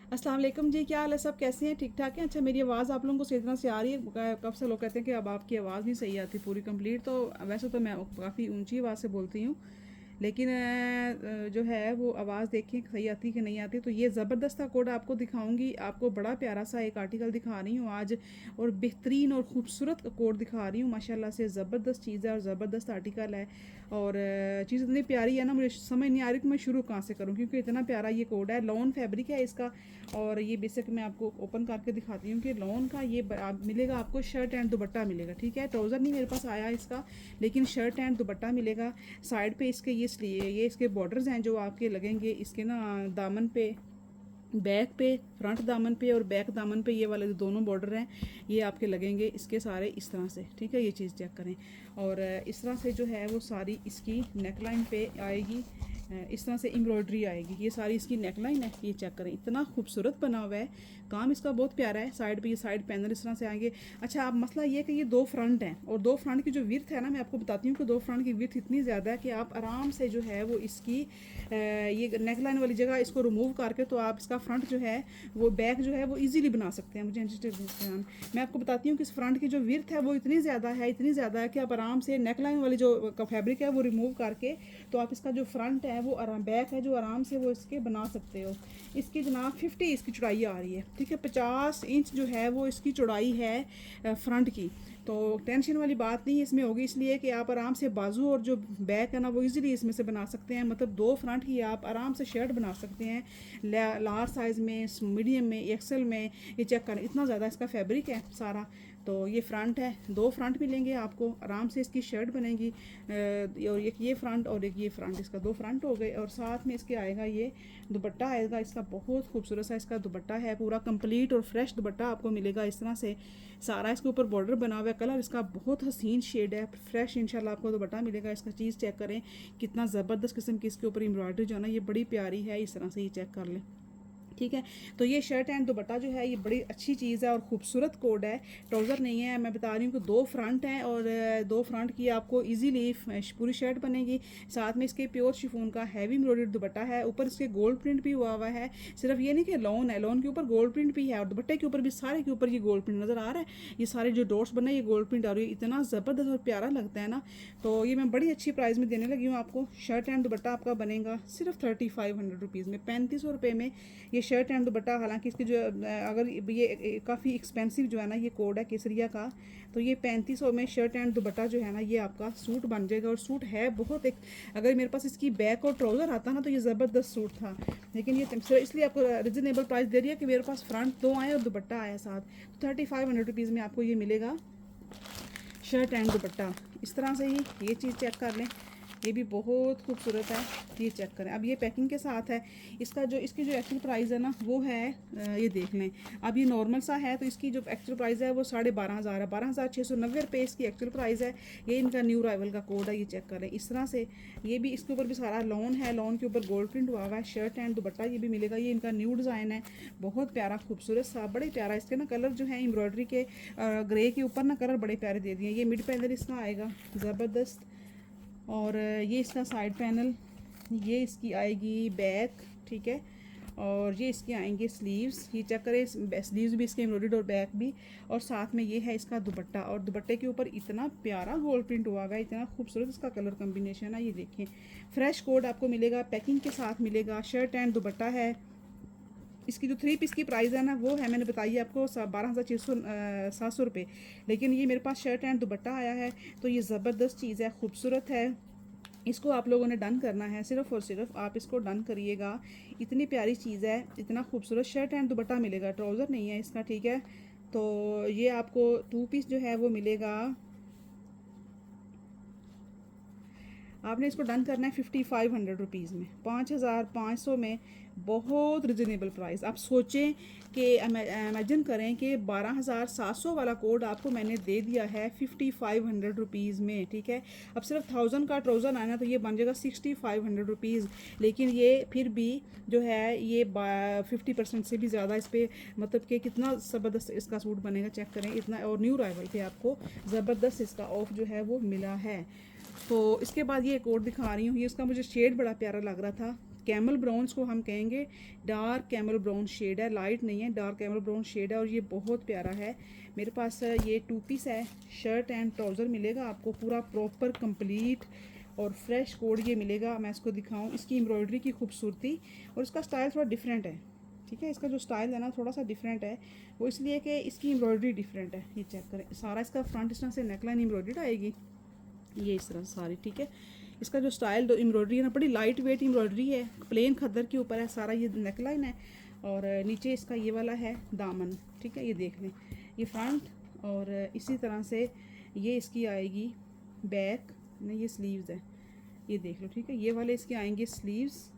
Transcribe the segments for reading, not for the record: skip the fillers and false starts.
अस्सलाम वालेकुम जी, क्या हाल है? सब कैसे हैं? ठीक ठाक हैं? अच्छा, मेरी आवाज़ आप लोगों को सही तरह से आ रही है? कब से लोग कहते हैं कि अब आपकी आवाज़ नहीं सही आती पूरी कंप्लीट। तो वैसे तो मैं काफ़ी ऊंची आवाज़ से बोलती हूँ, लेकिन जो है वो आवाज़ देखें सही आती कि नहीं आती। तो ये ज़बरदस्त का कोड आपको दिखाऊंगी। आपको बड़ा प्यारा सा एक आर्टिकल दिखा रही हूँ आज, और बेहतरीन और ख़ूबसूरत कोड दिखा रही हूँ। माशाल्लाह से ज़बरदस्त चीज़ है और ज़बरदस्त आर्टिकल है। और चीज़ इतनी प्यारी है ना, मुझे समझ नहीं आ रही कि मैं शुरू कहाँ से करूँ, क्योंकि इतना प्यारा ये कोड है। लॉन फैब्रिक है इसका। और ये बेसिक मैं आपको ओपन करके दिखाती हूँ कि लॉन का ये मिलेगा आपको। शर्ट एंड दुपट्टा मिलेगा, ठीक है। ट्राउज़र नहीं मेरे पास आया इसका, लेकिन शर्ट एंड दुपट्टा मिलेगा। साइड पे इसके ये इसके बॉर्डर्स हैं जो आपके लगेंगे इसके ना दामन पे, बैक पे, फ्रंट दामन पे और बैक दामन पे, ये वाले जो दोनों बॉर्डर हैं ये आपके लगेंगे इसके सारे इस तरह से, ठीक है। ये चीज़ चेक करें। और इस तरह से जो है वो सारी इसकी नेकलाइन पे आएगी। इस तरह से एम्ब्रॉयडरी आएगी। ये सारी इसकी नेकलाइन है, ये चेक करें। इतना खूबसूरत बना हुआ है, काम इसका बहुत प्यारा है। साइड पे ये साइड पैनल इस तरह से आएंगे। अच्छा, अब मसला ये कि ये दो फ्रंट हैं, और दो फ्रंट की जो विड्थ है ना, मैं आपको बताती हूँ कि दो फ्रंट की विड्थ इतनी ज़्यादा है कि आप आराम से जो है वो इसकी ये नेकलाइन वाली जगह इसको रिमूव करके तो आप इसका फ्रंट जो है वो बैक जो है वो इजीली बना सकते हैं। मुझे ध्यान, मैं आपको बताती हूँ कि इस फ्रंट की जो विड्थ है वो इतनी ज़्यादा है, इतनी ज़्यादा है कि आप आराम से नेकलाइन वाली जो फैब्रिक है वो रिमूव करके तो आप इसका जो फ्रंट है वो आराम, बैक है जो आराम से वो इसके बना सकते हो। इसकी जनाब 50 इसकी चौड़ाई आ रही है, ठीक है। 50 इंच जो है वो इसकी चौड़ाई है फ्रंट की। तो टेंशन वाली बात नहीं इसमें होगी, इसलिए कि आप आराम से बाजू और जो बैक है ना वो इजीली इसमें से बना सकते हैं। मतलब दो फ्रंट की आप आराम से शर्ट बना सकते हैं, लार्ज साइज़ में, मीडियम में, एक्सेल में। ये चेक करें, इतना ज़्यादा इसका फैब्रिक है सारा। तो ये फ्रंट है, दो फ्रंट मिलेंगे आपको, आराम से इसकी शर्ट बनेगी। और एक ये फ्रंट और एक ये फ्रंट, इसका दो फ्रंट हो गए। और साथ में इसके आएगा ये दुपट्टा आएगा इसका, बहुत खूबसूरत सा इसका दुपट्टा है, पूरा कंप्लीट और फ्रेश दुपट्टा आपको मिलेगा इस तरह से। सारा इसके ऊपर बॉर्डर बना हुआ है, कलर इसका बहुत हसीन शेड है, फ्रेश इंशाल्लाह आपको दुपट्टा मिलेगा इसका। चीज़ चेक करें, कितना ज़बरदस्त किस्म की इसके ऊपर एम्ब्रॉयडरी जो है ना ये बड़ी प्यारी है। इस तरह से ये चेक कर लें, ठीक है। तो ये शर्ट एंड दुपट्टा जो है ये बड़ी अच्छी चीज़ है और खूबसूरत कोड है। ट्राउज़र नहीं है, मैं बता रही हूँ कि दो फ्रंट हैं, और दो फ्रंट की आपको इजीली पूरी शर्ट बनेगी। साथ में इसके प्योर शिफॉन का हैवी एम्ब्रॉयडर्ड दुपट्टा है, ऊपर इसके गोल्ड प्रिंट भी हुआ है। सिर्फ ये नहीं कि लॉन है, लॉन के ऊपर गोल्ड प्रिंट भी है, और दुपट्टे के ऊपर भी सारे के ऊपर ये गोल्ड प्रिंट नज़र आ रहा है। ये सारे जो डॉट्स बने ये गोल्ड प्रिंट आ रही है, इतना ज़बरदस्त और प्यारा लगता है ना। तो ये मैं बड़ी अच्छी प्राइस में देने लगी हूँ आपको। शर्ट एंड दुपट्टा आपका बनेगा सिर्फ 3500 रुपीज़ में, 3500 रुपये में ये शर्ट एंड दुपट्टा। हालांकि इसकी जो अगर ये काफ़ी एक्सपेंसिव जो है ना ये कोड है केसरिया का, तो ये 3500 में शर्ट एंड दुपट्टा जो है ना ये आपका सूट बन जाएगा। और सूट है बहुत एक, अगर मेरे पास इसकी बैक और ट्राउज़र आता ना तो ये ज़बरदस्त सूट था, लेकिन ये इसलिए आपको रिजनेबल प्राइस दे रही है कि मेरे पास फ्रंट दो आए और दुपट्टा आया साथ। तो 3500 रुपीज़ में आपको ये मिलेगा शर्ट एंड दुपट्टा। इस तरह से ही ये चीज़ चेक कर लें, ये भी बहुत खूबसूरत है, ये चेक करें। अब ये पैकिंग के साथ है। इसकी जो एक्चुअल प्राइस है ना वो है, ये देख लें। अब ये नॉर्मल सा है तो इसकी जो एक्चुअल प्राइस है वो 12,500 है, 12,690 रुपये इसकी एक्चुअल प्राइस है। ये इनका न्यू राइवल का कोड है, ये चेक करें इस तरह से। ये भी इसके ऊपर भी सारा लॉन है, लॉन के ऊपर गोल्ड प्रिंट हुआ हुआ है। शर्ट एंड दुपट्टा ये भी मिलेगा। ये इनका न्यू डिज़ाइन है, बहुत प्यारा खूबसूरत सा, बड़े प्यारा। इसके ना कलर जो है एम्ब्रॉयडरी के ग्रे के ऊपर ना कलर बड़े प्यारे दे दिए। ये मिड पैनल इसका आएगा ज़बरदस्त, और ये इसका साइड पैनल, ये इसकी आएगी बैक, ठीक है। और ये इसके आएंगे स्लीव्स, ये चेक करें, स्लीव्स भी इसके एम्ब्रॉयडर्ड और बैक भी। और साथ में ये है इसका दुपट्टा, और दुपट्टे के ऊपर इतना प्यारा गोल्ड प्रिंट हुआ है, इतना खूबसूरत इसका कलर कम्बिनेशन है। ये देखें, फ्रेश कोड आपको मिलेगा, पैकिंग के साथ मिलेगा। शर्ट एंड दुपट्टा है। इसकी जो 3 पीस की प्राइस है ना वो है, मैंने बताई आपको 12,700 रुपये, लेकिन ये मेरे पास शर्ट एंड दुपट्टा आया है तो ये ज़बरदस्त चीज़ है, खूबसूरत है। इसको आप लोगों ने डन करना है, सिर्फ़ और सिर्फ आप इसको डन करिएगा। इतनी प्यारी चीज़ है, इतना खूबसूरत शर्ट एंड दुपट्टा मिलेगा, ट्राउज़र नहीं है इसका, ठीक है। तो ये आपको 2 पीस जो है वो मिलेगा, आपने इसको डन करना है 5500 रुपीज़ में, 5500 में। बहुत रिजनेबल प्राइस। आप सोचें कि इमेजिन करें कि 12,700 वाला कोड आपको मैंने दे दिया है 5500 रुपीज़ में, ठीक है। अब सिर्फ 1000 का ट्राउज़र आना तो ये बन जाएगा 6500 रुपीज़, लेकिन ये फिर भी जो है ये 50% से भी ज़्यादा इस पर, मतलब कि कितना ज़बरदस्त इसका सूट बनेगा, चेक करें इतना। और न्यू राइवल पे आपको ज़बरदस्त इसका ऑफ जो है वो मिला है। तो इसके बाद ये एक और दिखा रही हूँ, ये इसका मुझे शेड बड़ा प्यारा लग रहा था कैमल ब्राउन को हम कहेंगे, डार्क कैमल ब्राउन शेड है, लाइट नहीं है, डार्क कैमल ब्राउन शेड है और ये बहुत प्यारा है। मेरे पास ये 2 पीस है, शर्ट एंड ट्राउज़र मिलेगा आपको पूरा प्रॉपर कंप्लीट और फ्रेश कोड ये मिलेगा। मैं इसको दिखाऊं, इसकी एम्ब्रॉयडरी की खूबसूरती और इसका स्टाइल थोड़ा डिफरेंट है, ठीक है। इसका जो स्टाइल है ना थोड़ा सा डिफरेंट है, वो इसलिए कि इसकी एम्ब्रॉयडरी डिफरेंट है। ये चेक करें, सारा इसका फ्रंट इस तरह से नेकलाइन एम्ब्रॉयडरी आएगी, ये इस तरह सारी, ठीक है। इसका जो स्टाइल एम्ब्रॉयडरी है ना बड़ी लाइट वेट एम्ब्रॉयडरी है, प्लेन खद्दर के ऊपर है सारा, ये नेकलाइन है और नीचे इसका ये वाला है दामन, ठीक है। ये देख लें, ये फ्रंट और इसी तरह से ये इसकी आएगी बैक, नहीं ये स्लीव्स है, ये देख लो, ठीक है। ये वाले इसके आएंगे स्लीव्स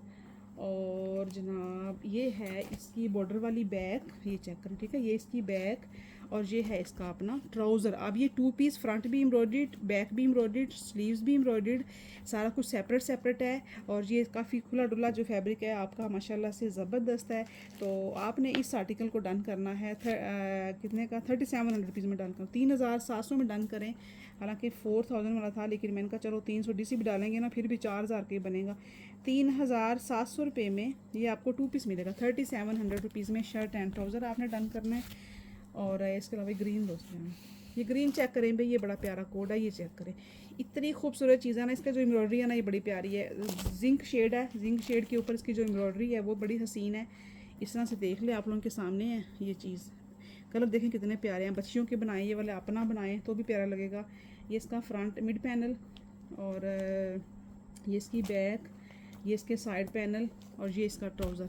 और जनाब ये है इसकी बॉर्डर वाली बैक, ये चेक करें, ठीक है। ये इसकी बैक और ये है इसका अपना ट्राउज़र। अब ये 2 पीस फ्रंट भी एम्ब्रॉयडर्ड, बैक भी एम्ब्रॉयडर्ड, स्लीव्स भी एम्ब्रॉयडर्ड, सारा कुछ सेपरेट सेपरेट है और ये काफ़ी खुला डुला जो फैब्रिक है आपका माशाल्लाह से ज़बरदस्त है। तो आपने इस आर्टिकल को डन करना है कितने का, 3700 रुपीज़ में डन करो, 3700 में डन करें। हालांकि 4000 वाला था लेकिन मैंने कहा चलो 300 डीसी भी डालेंगे ना फिर भी 4000 के बनेगा। 3700 रुपये में ये आपको 2 पीस मिलेगा, 3700 रुपीज़ में शर्ट एंड ट्राउज़र आपने डन करना है। और इसके अलावा ग्रीन दोस्तों, ये ग्रीन चेक करें भाई, ये बड़ा प्यारा कोड है, ये चेक करें, इतनी खूबसूरत चीज़ है ना। इसका जो एम्ब्रॉयडरी है ना ये बड़ी प्यारी है, जिंक शेड है, जिंक शेड के ऊपर इसकी जो एम्ब्रॉयडरी है वो बड़ी हसीन है। इस तरह से देख ले, आप लोगों के सामने है ये चीज़, कलर देखें कितने प्यारे हैं, बच्चियों के बनाए ये वाले अपना बनाएं तो भी प्यारा लगेगा। ये इसका फ्रंट मिड पैनल और ये इसकी बैक, ये इसके साइड पैनल और ये इसका ट्राउज़र।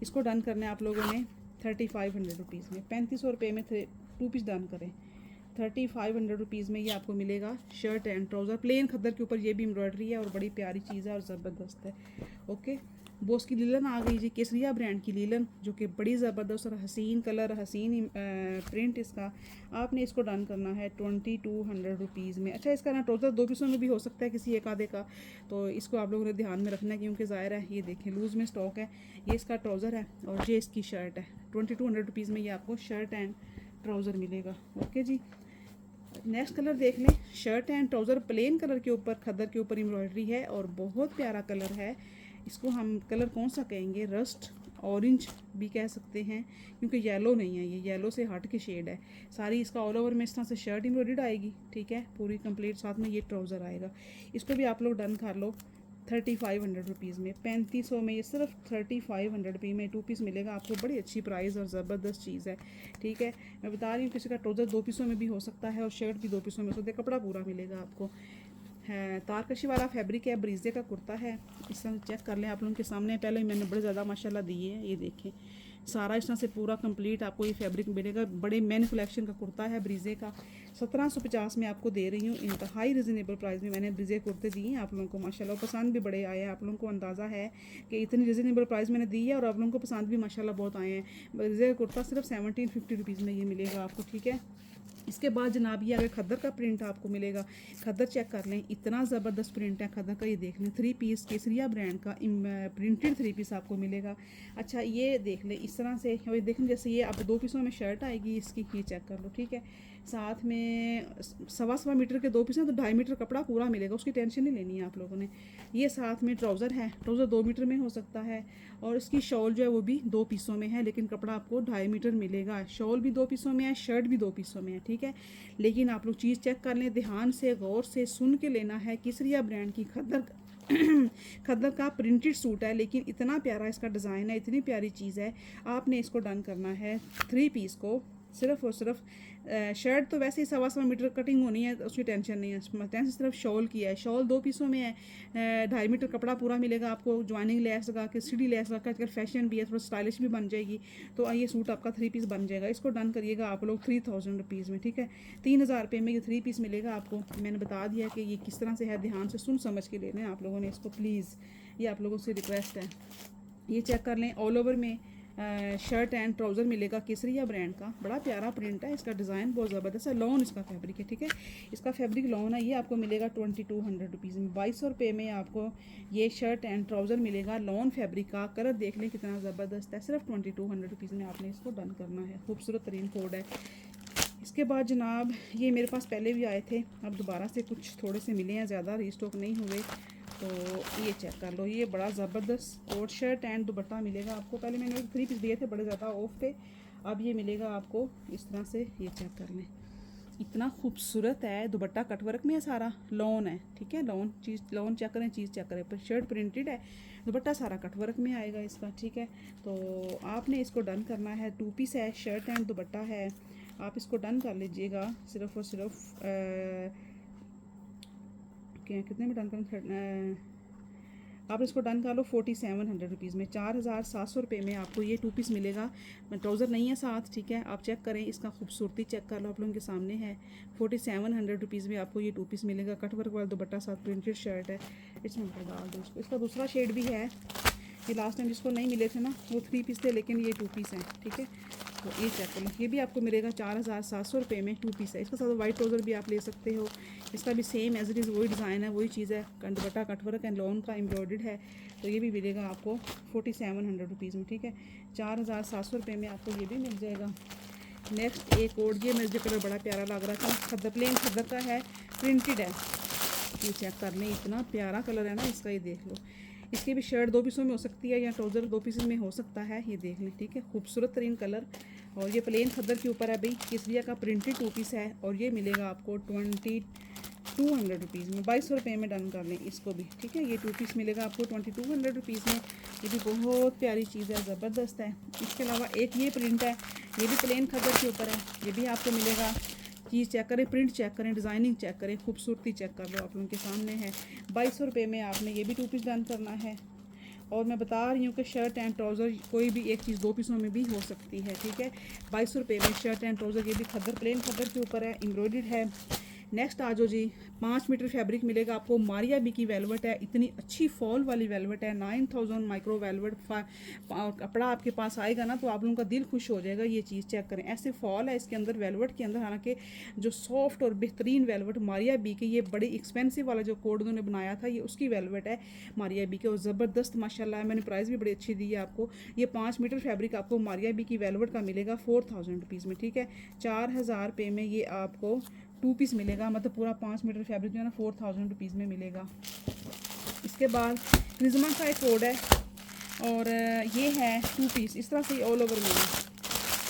इसको डन करना है आप लोगों ने 3500 रुपीज़ में, 3500 रुपये में 2 पीस डन करें। 3500 रुपीज़ में ये आपको मिलेगा शर्ट एंड ट्राउज़र, प्लेन खद्दर के ऊपर ये भी एम्ब्रॉयडरी है और बड़ी प्यारी चीज़ है और ज़बरदस्त है। ओके, बोस की लीलन आ गई जी, केसरिया ब्रांड की लीलन, जो कि बड़ी ज़बरदस्त और हसीन कलर, हसीन प्रिंट इसका। आपने इसको डन करना है 2200 रुपीज़ में। अच्छा, इसका ना ट्राउज़र 2 पीसों में भी हो सकता है किसी एक आधे का, तो इसको आप लोगों ने ध्यान में रखना है क्योंकि ज़ाहिर है ये देखें लूज़ में स्टॉक है। ये इसका ट्राउज़र है और ये इसकी शर्ट है, 2200 रुपीज़ में ये आपको शर्ट एंड ट्राउज़र मिलेगा। ओके जी, नेक्स्ट कलर देख लें, shirt and trouser plain colour के ऊपर खद्दर के ऊपर एम्ब्रॉयडरी है और बहुत प्यारा कलर है। इसको हम कलर कौन सा कहेंगे, रस्ट ऑरेंज भी कह सकते हैं क्योंकि येलो नहीं है, ये येलो से हट के शेड है। सारी इसका ऑल ओवर में इस तरह से शर्ट एम्ब्रॉयडर्ड आएगी, ठीक है, पूरी कंप्लीट, साथ में ये ट्राउज़र आएगा। इसको भी आप लोग डन कर लो 3500 रुपीज़ में, 3500 में ये सिर्फ 3500 रुपये में 2 पीस मिलेगा आपको, बड़ी अच्छी प्राइस और ज़बरदस्त चीज़ है, ठीक है। मैं बता रही हूँ किसी का ट्राउज़र 2 पीसों में भी हो सकता है और शर्ट भी 2 पीसों में, तो कपड़ा पूरा मिलेगा आपको। है तारकशी वाला फैब्रिक है, ब्रीजे का कुर्ता है, इस तरह चेक कर लें आप लोगों के सामने। पहले मैंने बड़े ज़्यादा माशाल्लाह दिए हैं, ये देखें सारा इस तरह से पूरा कंप्लीट आपको ये फैब्रिक मिलेगा। बड़े मेन कलेक्शन का कुर्ता है ब्रीजे का, 1750 में आपको दे रही हूँ, इंतहाई रिजनेबल प्राइस में मैंने ब्रीजे कुर्ते दिए हैं आप लोगों को। माशाल्लाह पसंद भी बड़े आए हैं, आप लोगों को अंदाज़ा है कि इतनी रिजनेबल प्राइस मैंने दी है और आप लोगों को पसंद भी माशाल्लाह बहुत आए हैं। ब्रीजे का कुर्ता सिर्फ 1750 रुपीज़ में ये मिलेगा आपको, ठीक है। इसके बाद जनाब ये अगर खद्दर का प्रिंट आपको मिलेगा, खद्दर चेक कर लें, इतना ज़बरदस्त प्रिंट है खद्दर का, ये देख लें 3 पीस केसरिया ब्रांड का प्रिंटेड 3 पीस आपको मिलेगा। अच्छा, ये देख लें इस तरह से, और देखें जैसे ये अब 2 पीसों में शर्ट आएगी इसकी, ये चेक कर लो, ठीक है। साथ में 1.25 मीटर के 2 पीस हैं तो 2.5 मीटर कपड़ा पूरा मिलेगा, उसकी टेंशन नहीं लेनी है आप लोगों ने। ये साथ में ट्राउज़र है, ट्राउज़र 2 मीटर में हो सकता है और इसकी शॉल जो है वो भी 2 पीसों में है, लेकिन कपड़ा आपको 2.5 मीटर मिलेगा। शॉल भी 2 पीसों में है, शर्ट भी 2 पीसों में है, ठीक है। लेकिन आप लोग चीज़ चेक कर लें, ध्यान से गौर से सुन के लेना है। केसरिया ब्रांड की खद्दर खद्दर का प्रिंटेड सूट है, लेकिन इतना प्यारा इसका डिज़ाइन है, इतनी प्यारी चीज़ है। आपने इसको डन करना है 3 पीस को सिर्फ और सिर्फ, शर्ट तो वैसे ही 1.25 मीटर कटिंग होनी है, उसकी टेंशन नहीं है। टेंशन सिर्फ शॉल की है, शॉल 2 पीसों में है, 2.5 मीटर कपड़ा पूरा मिलेगा आपको, ज्वाइनिंग लेस लगा के, सीढ़ी लेस लगा के, आजकल फैशन भी है, थोड़ा स्टाइलिश भी बन जाएगी। तो ये सूट आपका 3 पीस बन जाएगा। इसको डन करिएगा आप लोग 3000 रुपीज़ में, ठीक है। 3000 रुपये में ये 3 पीस मिलेगा आपको। मैंने बता दिया कि ये किस तरह से है, ध्यान से सुन समझ के लेना है आप लोगों ने इसको, प्लीज़, ये आप लोगों से रिक्वेस्ट है। ये चेक कर लें, ऑल ओवर में शर्ट एंड ट्राउज़र मिलेगा केसरिया ब्रांड का, बड़ा प्यारा प्रिंट है, इसका डिज़ाइन बहुत ज़बरदस्त है, लॉन इसका फैब्रिक है, ठीक है। इसका फैब्रिक लॉन है, ये आपको मिलेगा 2200 रुपीज़ में। 2200 रुपये में आपको ये शर्ट एंड ट्राउज़र मिलेगा लॉन फैब्रिक का। कलर देख लें कितना ज़बरदस्त है, सिर्फ 2200 रुपीज़ में आपने इसको डन करना है। खूबसूरत तरीन कोड है। इसके बाद जनाब ये मेरे पास पहले भी आए थे, अब दोबारा से कुछ थोड़े से मिले हैं, ज़्यादा रीस्टॉक नहीं हुए। तो ये चेक कर लो, ये बड़ा ज़बरदस्त कोट शर्ट एंड दुपट्टा मिलेगा आपको। पहले मैंने 3 पीस दिए थे, बड़े ज़्यादा ऑफ थे, अब ये मिलेगा आपको इस तरह से। ये चेक कर लें, इतना खूबसूरत है। दुपट्टा कटवर्क में है, सारा लॉन है, ठीक है। लॉन चीज़, लॉन चेक करें, चीज़ चेक करें, पर शर्ट प्रिंटेड है, दुपट्टा सारा कटवर्क में आएगा इसका, ठीक है। तो आपने इसको डन करना है। 2 पीस है, शर्ट एंड दुपट्टा है, आप इसको डन कर लीजिएगा सिर्फ और सिर्फ क्या कितने में डन करें, आप इसको डन कर लो 4700 रुपीज़ में। 4700 रुपये में आपको ये 2 पीस मिलेगा। ट्राउज़र नहीं है साथ, ठीक है। आप चेक करें, इसका खूबसूरती चेक कर लो, आप लोगों के सामने है। 4700 रुपीज़ में आपको ये 2 पीस मिलेगा। कटवर्क वाला दुपट्टा साथ प्रिंटेड शर्ट है। इसमें डाल दो इसको। इसका दूसरा शेड भी है, ये लास्ट टाइम जिसको नहीं मिले थे ना, वो 3 पीस थे, लेकिन ये 2 पीस हैं, ठीक है। तो ये चेक कर लो, ये भी आपको मिलेगा 4700 रुपये में 2 पीस है। इसके साथ वाइट ट्राउज़र भी आप ले सकते हो। इसका भी सेम एज इट इज़ वही डिज़ाइन है, वही चीज़ है। दुपट्टा कटवर्क एंड लॉन का एम्ब्रॉयडर्ड है। तो ये भी मिलेगा आपको 4700 रुपीज़ में, ठीक है। 4700 रुपये में आपको ये भी मिल जाएगा। नेक्स्ट एक और, ये मुझे कलर बड़ा प्यारा लग रहा था, खद्दर, प्लेन खद्दर का है, प्रिंटेड है। ये चेक कर लें, इतना प्यारा कलर है ना इसका, ये देख लो। इसकी भी शर्ट 2 पीसों में हो सकती है, या ट्राउज़र 2 पीस में हो सकता है, ये देख लें, ठीक है। खूबसूरत तरीन कलर, और ये प्लेन खद्दर के ऊपर है भाई, केसरिया का प्रिंटेड 2 पीस है, और ये मिलेगा आपको 2200 रुपीज़ में। 2200 रुपये में डन कर लें इसको भी, ठीक है। ये 2 पीस मिलेगा आपको 2200 रुपीज़ में। ये भी बहुत प्यारी चीज़ है, ज़बरदस्त है। इसके अलावा एक ये प्रिंट है, ये भी प्लेन खद्दर के ऊपर है, ये भी आपको मिलेगा। चीज़ चेक करें, प्रिंट चेक करें, डिज़ाइनिंग चेक करें, खूबसूरती चेक कर लो, आप लोगों के सामने है। 2200 रुपये में आपने ये भी 2 पीस डन करना है। और मैं बता रही हूँ कि शर्ट एंड ट्राउज़र कोई भी एक चीज़ 2 पीसों में भी हो सकती है, ठीक है। 2200 रुपये में शर्ट एंड ट्राउज़र, ये भी खद्दर, प्लेन खद्दर के ऊपर है, एम्ब्रॉयडर्ड है। नेक्स्ट आ जाओ जी, 5 मीटर फैब्रिक मिलेगा आपको। मारिया बी की वेलवेट है, इतनी अच्छी फॉल वाली वेलवेट है। 9000 माइक्रो वेलवेट कपड़ा आपके पास आएगा ना, तो आप लोगों का दिल खुश हो जाएगा। ये चीज़ चेक करें, ऐसे फॉल है इसके अंदर, वेलवेट के अंदर। हालांकि जो सॉफ्ट और बेहतरीन वेलवेट मारिया बी की, ये बड़ी एक्सपेंसिव वाला जो कोड उन्होंने बनाया था, ये उसकी वेलवेट है मारिया बी के, और ज़बरदस्त माशाल्लाह है। मैंने प्राइस भी बड़ी अच्छी दी है आपको। ये 5 मीटर फैब्रिक आपको मारिया बी की वेलवेट का मिलेगा 4000 रुपीज़ में, ठीक है। 4000 रुपये में ये आपको 2 पीस मिलेगा, मतलब पूरा 5 मीटर फैब्रिक जो है ना 4000 रुपीज़ में मिलेगा। इसके बाद क्रिज़मा का एक कोड है, और ये है 2 पीस, इस तरह से ऑल ओवर में।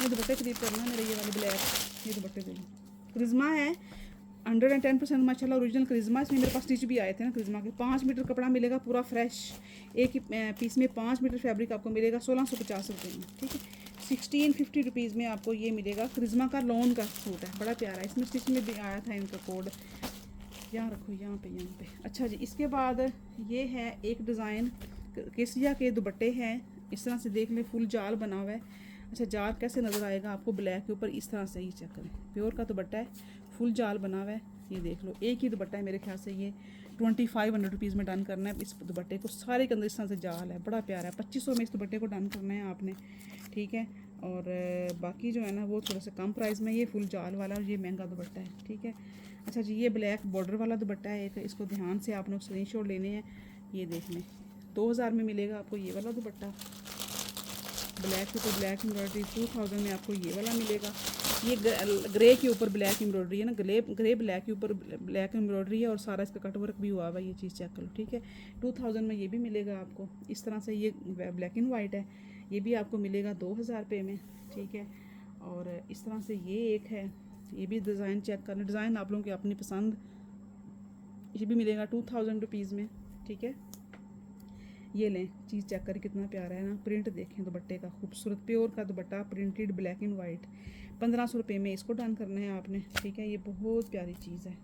ये दुपट्टे खरीद करना मेरे, ये वाले ब्लैक, ये दुपट्टे दे क्रिज़मा है 110% माशाल्लाह ओरिजिनल क्रिज़मा। इसमें मेरे पास स्टिच भी आए थे ना क्रिज़मा के। 5 मीटर कपड़ा मिलेगा पूरा फ्रेश, एक ही पीस में 5 मीटर फैब्रिक आपको मिलेगा 1650 रुपये में, ठीक है। 1650 रुपीज़ में आपको ये मिलेगा। क्रिज़मा का लॉन का सूट है, बड़ा प्यारा है। इसमें स्टिच में भी आया था इनका कोड, यहाँ रखो, यहाँ पे। अच्छा जी, इसके बाद ये है एक डिज़ाइन, केसरिया के दुपट्टे हैं, इस तरह से देख लें, फुल जाल बना हुआ है। अच्छा, जाल कैसे नज़र आएगा आपको ब्लैक के ऊपर, इस तरह से, ये चेक करें, प्योर का दुपट्टा है, फुल जाल बना हुआ है, ये देख लो। एक ही दुपट्टा है मेरे ख्याल से, ये 2500 रुपीज़ में डन करना है इस दुपट्टे को। सारे के अंदर इस तरह से जाल है, बड़ा प्यारा है। 2500 में इस दुपट्टे को डन करना है आपने, ठीक है। और बाकी जो है ना वो थोड़ा सा कम प्राइस में, ये फुल जाल वाला, और ये महंगा दुपट्टा है, ठीक है। अच्छा जी, ये ब्लैक बॉर्डर वाला दुपट्टा है एक, इसको ध्यान से आप लोग स्क्रीनशॉट लेने हैं। ये देख लें, 2000 में मिलेगा आपको ये वाला दुपट्टा, ब्लैक के ऊपर ब्लैक एम्ब्रॉयडरी। 2000 में आपको ये वाला मिलेगा। ये ग्रे के ऊपर ब्लैक एम्ब्रॉयडरी है ना, ग्रे ब्लैक के ऊपर ब्लैक एम्ब्रॉयडरी है, और सारा इसका कटवर्क भी हुआ हुआ है, ये चीज़ चेक करो, ठीक है। 2000 में ये भी मिलेगा आपको इस तरह से। ये ब्लैक एंड वाइट है, ये भी आपको मिलेगा 2000 रुपये में, ठीक है। और इस तरह से ये एक है, ये भी डिज़ाइन चेक करना, डिज़ाइन आप लोगों की अपनी पसंद। ये भी मिलेगा 2000 रुपीज़ में, ठीक है। ये लें, चीज़ चेक करें, कितना प्यारा है ना, प्रिंट देखें दुपट्टे का, खूबसूरत प्योर का दुपट्टा, प्रिंटेड ब्लैक एंड वाइट। 1500 रुपये में इसको डन करना है आपने, ठीक है। ये बहुत प्यारी चीज़ है,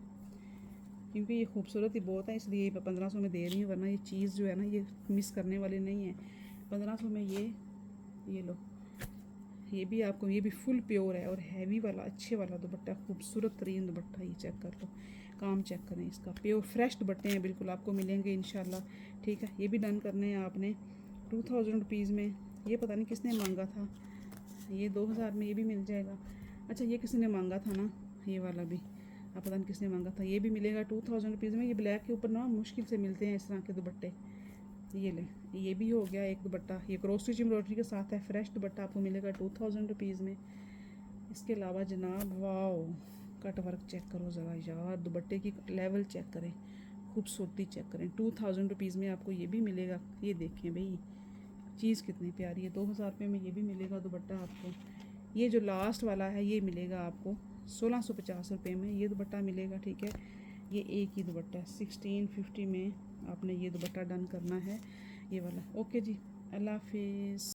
क्योंकि ये खूबसूरत ही बहुत है, इसलिए 1500 में दे रही हूँ, वरना ये चीज़ जो है ना ये मिस करने वाली नहीं है। 1500 में ये लो, ये भी आपको, ये भी फुल प्योर है और हैवी वाला, अच्छे वाला दुपट्टा, खूबसूरत तरीन दुपट्टा। ये चेक कर लो, काम चेक करें इसका, प्योर फ्रेश दुपट्टे हैं बिल्कुल, आपको मिलेंगे इंशाल्लाह, ठीक है। ये भी डन करने हैं आपने 2000 रुपीज़ में। ये पता नहीं किसने मांगा था, ये 2000 में ये भी मिल जाएगा। अच्छा, ये किसी ने मांगा था ना, ये वाला भी, आप पता नहीं किसने मांगा था, ये भी मिलेगा 2000 रुपीज़ में। ये ब्लैक के ऊपर ना मुश्किल से मिलते हैं इस तरह के दुपट्टे। ये ले, ये भी हो गया एक दुपट्टा, ये क्रॉस स्टिच एम्ब्रॉयडरी के साथ है, फ्रेश दुपट्टा आपको मिलेगा 2000 रुपीज़ में। इसके अलावा जनाब, वाओ, कट वर्क चेक करो ज़रा यार, दुपट्टे की लेवल चेक करें, खूबसूरती चेक करें। 2000 रुपीज़ में आपको ये भी मिलेगा। ये देखें भाई चीज़ कितनी प्यारी है। 2000 रुपये में ये भी मिलेगा दुपट्टा आपको। ये जो लास्ट वाला है ये मिलेगा आपको 1650 रुपये में ये दुपट्टा मिलेगा, ठीक है। ये एक ही दुपट्टा 1650 में आपने ये दुपट्टा डन करना है, ये वाला। ओके जी, अल्लाह हाफिज़।